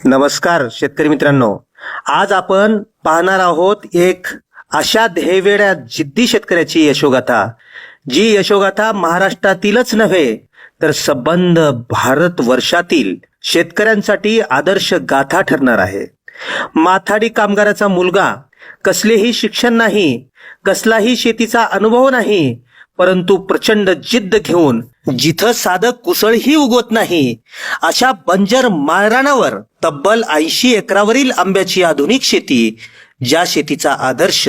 नमस्कार शेतकरी मित्रांनो, आज आपण पाहणार आहोत एक अशा ध्येयवेड्या जिद्दी शेतकऱ्याची यशोगाथा, जी यशोगाथा महाराष्ट्रातीलच नव्हे तर संबंध भारत वर्षातील शेतकऱ्यांसाठी आदर्श गाथा ठरणार आहे. माथाडी कामगाराचा मुलगा, कसलेही शिक्षण नाही, कसलाही शेतीचा अनुभव नाही, परंतु प्रचंड जिद्द घेऊन जिथं साधं कुसळही उगवत नाही अशा बंजर माळरानावर तब्बल 80 एकरावरील आंब्याची आधुनिक शेती, ज्या शेतीचा आदर्श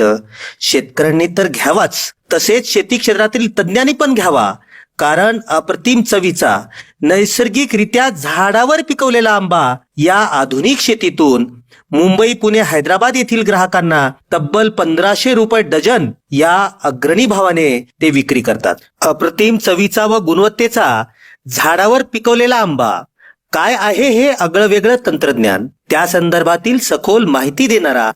शेतकऱ्यांनी तर घ्यावाच, तसेच शेती क्षेत्रातील तज्ञांनी पण घ्यावा. कारण अप्रतिम चवीचा नैसर्गिकरित्या झाडावर पिकवलेला आंबा या आधुनिक शेतीतून मुंबई, पुणे, हैदराबाद येथील ग्राहकांना तब्बल 1500 रुपये डझन या अग्रणी भावाने ते विक्री करतात. अप्रतिम चवीचा व गुणवत्तेचा झाडावर पिकवलेला आंबा काय आहे हे आगळं वेगळं तंत्रज्ञान, त्या संदर्भातील सखोल माहिती देणारा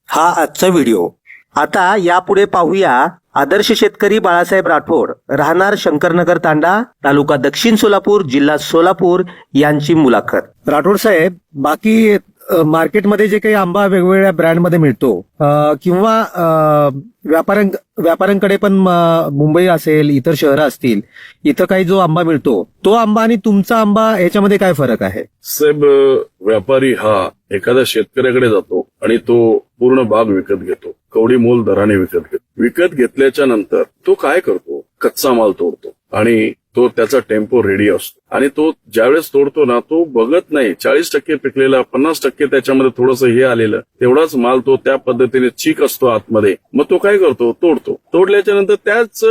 हा आजचा व्हिडिओ. आता यापुढे पाहूया आदर्श शेतकरी बाळासाहेब राठोड, राहणार शंकरनगर तांडा, तालुका दक्षिण सोलापूर, जिल्हा सोलापूर यांची मुलाखत. राठोड साहेब, बाकी मार्केटमध्ये जे काही आंबा वेगवेगळ्या ब्रँडमध्ये मिळतो किंवा व्यापाऱ्यांकडे पण मुंबई असेल, इतर शहरं असतील, इथं काही जो आंबा मिळतो तो आंबा आणि तुमचा आंबा याच्यामध्ये काय फरक आहे? साहेब, व्यापारी हा एखाद्या शेतकऱ्याकडे जातो आणि तो पूर्ण बाग विकत घेतो, कवडी मोल दराने विकत घेतो. विकत घेतल्याच्या नंतर तो काय करतो, कच्चा माल तोडतो आणि तो त्याचा टेम्पो रेडी असतो आणि तो ज्यावेळेस तोडतो ना, तो बघत नाही 40% पिकलेला, 50% त्याच्यामध्ये थोडंसं हे आलेलं, तेवढाच माल तो त्या पद्धतीने चीक असतो आतमध्ये. मग तो काय करतो, तोडतो. तोडल्याच्या नंतर त्याच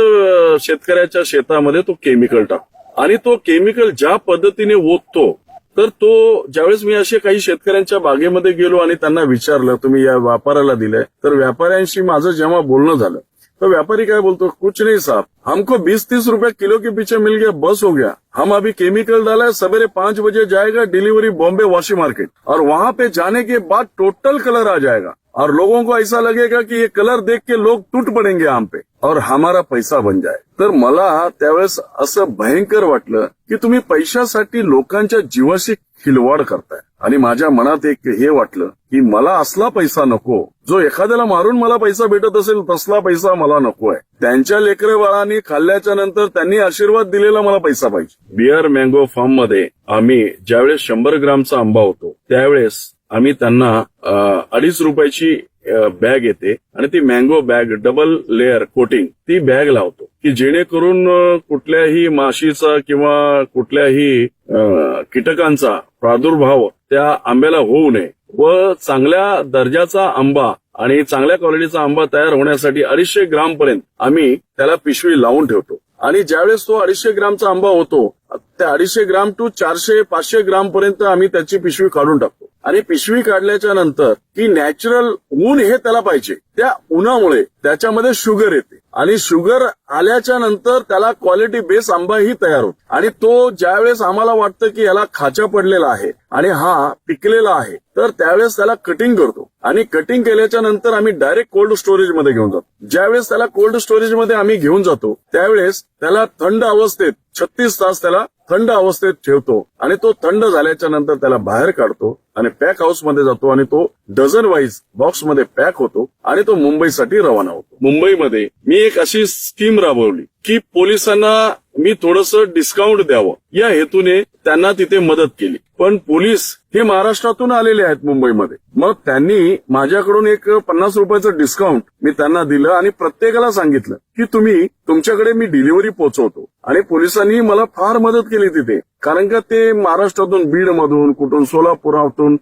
शेतकऱ्याच्या शेतामध्ये तो केमिकल टाकतो आणि तो केमिकल ज्या पद्धतीने ओततो, तर तो ज्यावेळेस मी असे काही शेतकऱ्यांच्या बागेमध्ये गेलो आणि त्यांना विचारलं, तुम्ही या व्यापाऱ्याला दिलंय? तर व्यापाऱ्यांशी माझं जेव्हा बोलणं झालं तो व्यापारी काय बोलतो, कुछ नहीं साहब, हमको 20-30 रुपए किलो के पीछे मिल गया, बस हो गया. हम अभी केमिकल डाला है, सवेरे 5 बजे जाएगा डिलीवरी बॉम्बे वाशी मार्केट, और वहां पे जाने के बाद टोटल कलर आ जाएगा और लोगों को ऐसा लगेगा कि ये कलर देख के लोग टूट पड़ेंगे आम पे और हमारा पैसा बन जाए. तर मला त्यावेळेस असं भयंकर वाटलं की तुम्ही पैशासाठी लोकांच्या जीवाशी खिलवाड करताय. आणि माझ्या मनात एक हे वाटलं की मला असला पैसा नको, जो एखाद्याला मारून मला पैसा भेटत असेल तसला पैसा मला नको आहे. त्यांच्या लेकरे बाळांनी खाल्ल्याच्या नंतर त्यांनी आशीर्वाद दिलेला मला पैसा पाहिजे. बियर मँगो फार्म मध्ये आम्ही ज्यावेळेस 100 ग्रामचा आंबा होतो त्यावेळेस आम्ही त्यांना 2.5 रुपयाची बॅग येते आणि ती mango bag double layer coating ती बॅग लावतो की जेणेकरून कुठल्याही माशीचा किंवा कुठल्याही कीटकांचा प्रादुर्भाव त्या आंब्याला होऊ नये व चांगल्या दर्जाचा आंबा आणि चांगल्या क्वालिटीचा आंबा तयार होण्यासाठी 250 ग्राम पर्यंत आम्ही त्याला पिशवी लावून ठेवतो. आणि ज्यावेळेस तो 250 ग्रामचा आंबा होतो त्या 250 ग्राम टू 400-500 ग्राम पर्यंत आम्ही त्याची पिशवी काढून टाकतो. आणि पिशवी काढल्याच्या नंतर की नॅचरल ऊन हे त्याला पाहिजे, त्या उन्हामुळे त्याच्यामध्ये शुगर येते आणि शुगर आल्याच्या नंतर त्याला क्वालिटी बेस आंबाही तयार होतो. आणि तो ज्यावेळेस आम्हाला वाटतं की याला खाचा पडलेला आहे आणि हा पिकलेला आहे, तर त्यावेळेस त्याला कटिंग करतो आणि कटिंग केल्याच्या नंतर आम्ही डायरेक्ट कोल्ड स्टोरेज मध्ये घेऊन जातो. ज्यावेळेस त्याला कोल्ड स्टोरेज मध्ये आम्ही घेऊन जातो त्यावेळेस त्याला थंड अवस्थेत 36 तास त्याला थंड अवस्थेत ठेवतो आणि तो थंड झाल्याच्या नंतर त्याला बाहेर काढतो आणि पॅक हाऊस मध्ये जातो आणि तो डझन वाईज बॉक्स मध्ये पॅक होतो आणि तो मुंबईसाठी रवाना होतो. मुंबईमध्ये मी एक अशी स्कीम राबवली की पोलिसांना मी थोडंसं डिस्काउंट द्यावं या हेतूने त्यांना तिथे मदत केली. पण पोलीस हे महाराष्ट्रातून आलेले आहेत मुंबईमध्ये, मग त्यांनी माझ्याकडून एक 50 रुपयाचं डिस्काउंट मी त्यांना दिलं आणि प्रत्येकाला सांगितलं की तुम्ही तुमच्याकडे मी डिलिव्हरी पोहोचवतो. आणि पोलिसांनी मला फार मदत केली तिथे, कारण का ते महाराष्ट्रातून, बीड मधून, कुठून सोलापुरातून,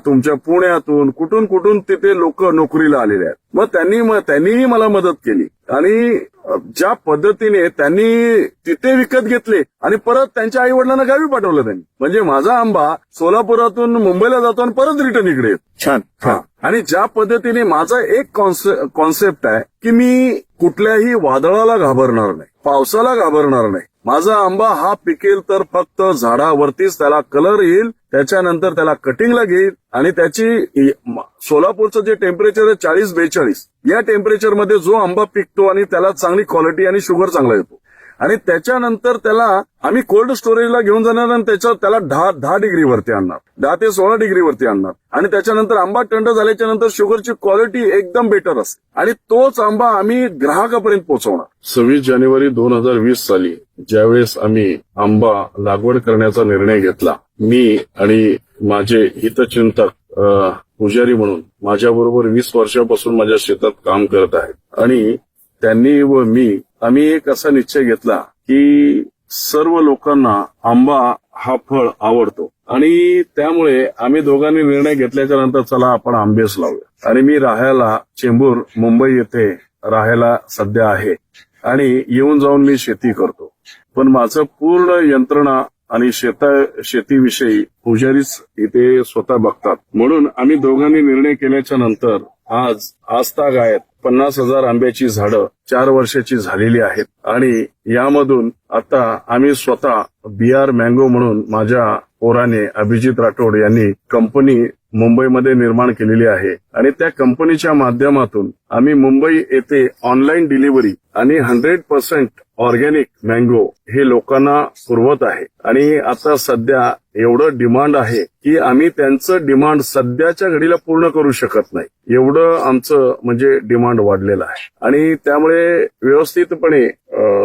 तुमच्या पुण्यातून, कुठून तिथे लोक नोकरीला आलेले आहेत. मग त्यांनीही मला मदत केली आणि ज्या पद्धतीने त्यांनी तिथे विकत घेतले आणि परत त्यांच्या आई वडिलांना गावी पाठवलं त्यांनी. म्हणजे माझा आंबा सोलापुरातून मुंबईला जातो आणि परत रिटर्न इकडे येतो. छान. आणि ज्या पद्धतीने माझा एक कॉन्सेप्ट आहे की मी कुठल्याही वादळाला घाबरणार नाही, पावसाला घाबरणार नाही. माझा आंबा हा पिकेल तर फक्त झाडावरतीच त्याला कलर येईल, त्याच्यानंतर त्याला कटिंगला घेईल आणि त्याची सोलापूरचं जे टेम्परेचर आहे 40-42 या टेम्परेचरमध्ये जो आंबा पिकतो आणि त्याला चांगली क्वालिटी आणि शुगर चांगला येतो. आणि त्याच्यानंतर त्याला आम्ही कोल्ड स्टोरेजला घेऊन जाणार आणि त्याला 10 डिग्रीवरती आणणार, 10 ते 16 डिग्रीवरती आणणार आणि त्याच्यानंतर आंबा थंड झाल्याच्या नंतर शुगरची क्वालिटी एकदम बेटर असते आणि तोच आंबा आम्ही ग्राहकापर्यंत पोहोचवणार. 26 जानेवारी 2020 साली ज्यावेळेस आम्ही आंबा लागवड करण्याचा निर्णय घेतला, मी आणि माझे हितचिंतक पुजारी म्हणून माझ्याबरोबर 20 वर्षापासून माझ्या शेतात काम करत आहेत आणि त्यांनी व मी आम्ही एक असा निश्चय घेतला की सर्व लोकांना आंबा हा फळ आवडतो आणि त्यामुळे आम्ही दोघांनी निर्णय घेतल्याच्या नंतर चला आपण आंबेच लावूया. आणि मी राहायला चेंबूर मुंबई येथे राहायला सध्या आहे आणि येऊन जाऊन मी शेती करतो, पण माझं पूर्ण यंत्रणा आणि शेतीविषयी पुजारीच इथे स्वतः बघतात. म्हणून आम्ही दोघांनी निर्णय केल्याच्या नंतर आज आजतागायत 50,000 आंब्याची झाडं 4 वर्षाची झालेली आहेत आणि यामधून आता आम्ही स्वतः BR मँगो म्हणून माझ्या पोराने अभिजित राठोड यांनी कंपनी मुंबईमध्ये निर्माण केलेली आहे आणि त्या कंपनीच्या माध्यमातून आम्ही मुंबई येथे ऑनलाईन डिलिव्हरी आणि 100% ऑर्गॅनिक मँगो हे लोकांना पुरवत आहे. आणि आता सध्या एवढं डिमांड आहे की आम्ही त्यांचं डिमांड सध्याच्या घडीला पूर्ण करू शकत नाही, एवढं आमचं म्हणजे डिमांड वाढलेलं आहे. आणि त्यामुळे व्यवस्थितपणे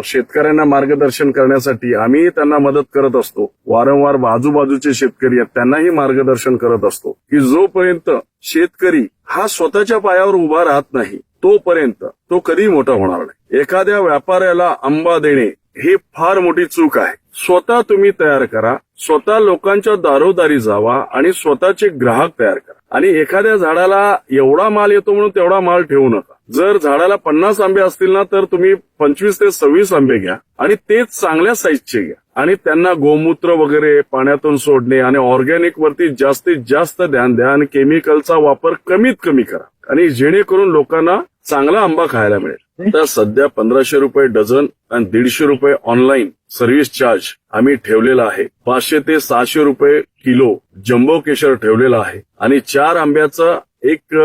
शेतकऱ्यांना मार्गदर्शन करण्यासाठी आम्ही त्यांना मदत करत असतो. वारंवार आजूबाजूचे शेतकरी आहेत त्यांनाही मार्गदर्शन करत असतो की जोपर्यंत शेतकरी हा स्वतःच्या पायावर उभा राहत नाही तोपर्यंत तो कधी मोठा होणार नाही. एखाद्या व्यापाऱ्याला आंबा देणे ही फार मोठी चूक आहे. स्वतः तुम्ही तयार करा, स्वतः लोकांच्या दारोदारी जावा आणि स्वतःचे ग्राहक तयार करा. आणि एखाद्या झाडाला एवढा माल येतो म्हणून तेवढा माल ठेवू नका. जर झाडाला 50 आंबे असतील ना तर तुम्ही 25 ते 26 आंबे घ्या आणि तेच चांगल्या साईजचे घ्या आणि त्यांना गोमूत्र वगैरे पाण्यातून सोडणे आणि ऑर्गॅनिक वरती जास्तीत जास्त ध्यान द्या आणि केमिकलचा वापर कमीत कमी करा आणि जेणेकरून लोकांना चांगला आंबा खायला मिळेल. तर सध्या 1500 रुपये डझन आणि 150 रुपये ऑनलाईन सर्व्हिस चार्ज आम्ही ठेवलेला आहे. 500 ते 600 रुपये किलो जम्बो केशर ठेवलेला आहे आणि 4 आंब्याचा एक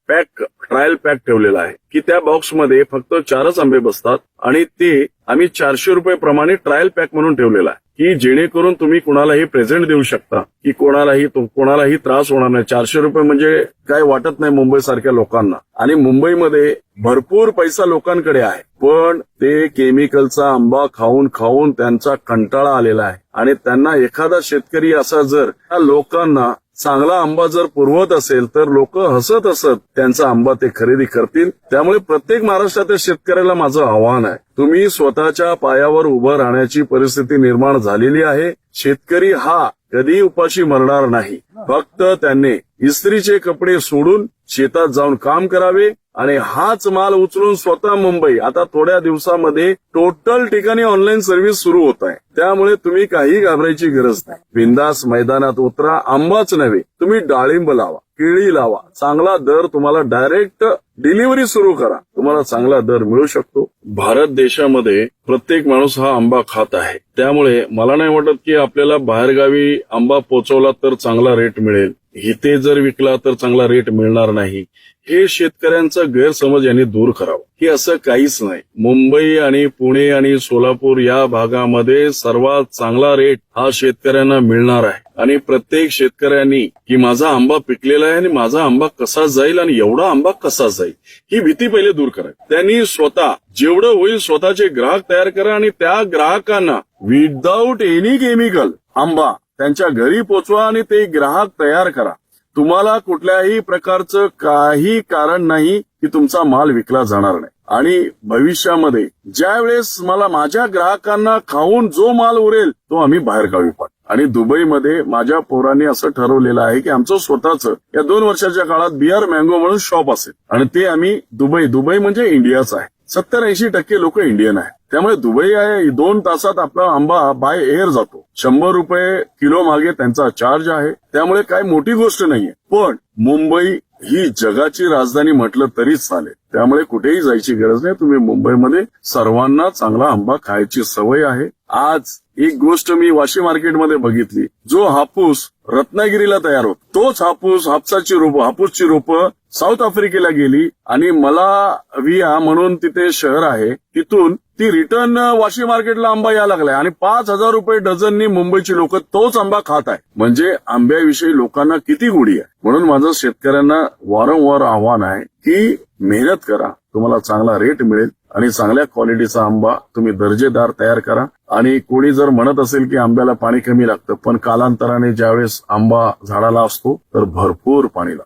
पॅक ट्रायल पॅक ठेवलेला आहे की त्या बॉक्समध्ये फक्त 4च आंबे बसतात आणि ते आम्ही 400 रुपये प्रमाणे ट्रायल पॅक म्हणून ठेवलेला आहे की जेणेकरून तुम्ही कुणालाही प्रेझेंट देऊ शकता की कोणालाही त्रास होणार नाही. 400 रुपये म्हणजे काय वाटत नाही मुंबई सारख्या लोकांना. आणि मुंबईमध्ये भरपूर पैसा लोकांकडे आहे पण ते केमिकलचा आंबा खाऊन खाऊन त्यांचा कंटाळा आलेला आहे आणि त्यांना एखादा शेतकरी असा जर लोकांना चांगला आंबा जर पुरवत असेल तर लोक हसत हसत त्यांचा आंबा ते खरेदी करतील. त्यामुळे प्रत्येक महाराष्ट्रातील शेतकऱ्याला माझं आव्हान आहे, तुम्ही स्वतःच्या पायावर उभं राहण्याची परिस्थिती निर्माण झालेली आहे. शेतकरी हा कधी उपाशी मरणार नाही. फक्त त्यांनी इस्त्रीचे कपडे सोडून शेतात जाऊन काम करावे आणि हाच माल उचलून स्वतः मुंबई आता थोड्या दिवसामध्ये टोटल ठिकाणी ऑनलाईन सर्व्हिस सुरू होत आहे. त्यामुळे तुम्ही काही घाबरायची गरज नाही. बिंदास मैदानात उतरा. आंबाच नव्हे तुम्ही डाळिंब लावा, केळी लावा. चांगला दर तुम्हाला डायरेक्ट डिलिव्हरी सुरू करा, तुम्हाला चांगला दर मिळू शकतो. भारत देशामध्ये प्रत्येक माणूस हा आंबा खात आहे. त्यामुळे मला नाही वाटत की आपल्याला बाहेरगावी आंबा पोचवला तर चांगला रेट मिळेल, इथे जर विकला तर चांगला रेट मिळणार नाही. हे शेतकऱ्यांचा गैरसमज यांनी दूर करावा की असं काहीच नाही. मुंबई आणि पुणे आणि सोलापूर या भागामध्ये सर्वात चांगला रेट हा शेतकऱ्यांना मिळणार आहे. आणि प्रत्येक शेतकऱ्यांनी की माझा आंबा पिकलेला आहे आणि माझा आंबा कसा जाईल आणि एवढा आंबा कसा जाईल ही भीती पहिले दूर करा. त्यांनी स्वतः जेवढं होईल स्वतःचे ग्राहक तयार करा आणि त्या ग्राहकांना विदाऊट एनी केमिकल आंबा त्यांच्या घरी पोचवा आणि ते ग्राहक तयार करा. तुम्हाला कुठल्याही प्रकारचं काही कारण नाही की तुमचा माल विकला जाणार नाही. आणि भविष्यामध्ये ज्या वेळेस मला माझ्या ग्राहकांना खाऊन जो माल उरेल तो आम्ही बाहेरगावी पाठवू. आणि दुबईमध्ये माझ्या पोरांनी असं ठरवलेलं आहे की आमचं स्वतःचं या 2 वर्षाच्या काळात BR मँगो म्हणून शॉप असेल आणि ते आम्ही दुबई म्हणजे इंडियाच आहे. 70-80% लोक इंडियन आहे. त्यामुळे दुबई आहे 2 तासात आपला आंबा बाय एअर जातो. 100 रुपये किलो मागे त्यांचा चार्ज आहे. त्यामुळे काय मोठी गोष्ट नाहीये. पण मुंबई ही जगाची राजधानी म्हटलं तरीच चालेल. त्यामुळे कुठेही जायची गरज नाही. तुम्ही मुंबईमध्ये सर्वांना चांगला आंबा खायची सवय आहे. आज एक गोष्ट मी वाशी मार्केटमध्ये बघितली, जो हापूस रत्नागिरीला तयार होतो तोच हापूसची रोपं साऊथ आफ्रिकेला गेली आणि मलाविया म्हणून तिथे शहर आहे, तिथून ती रिटर्न वाशी मार्केटला आंबा यायला लागलाय आणि 5,000 रुपये डझननी मुंबईची लोक तोच आंबा खात आहे. म्हणजे आंब्याविषयी लोकांना किती गोडी आहे. म्हणून माझं शेतकऱ्यांना वारंवार आव्हान आहे की मेहनत करा, तुम्हाला चांगला रेट मिळेल आणि चांगल्या क्वालिटीचा आंबा तुम्ही दर्जेदार तयार करा. आणि कोणी जर म्हणत असेल की आंब्याला पाणी कमी लागतं, पण कालांतराने ज्यावेळेस आंबा झाडाला असतो तर भरपूर पाणी लागतं.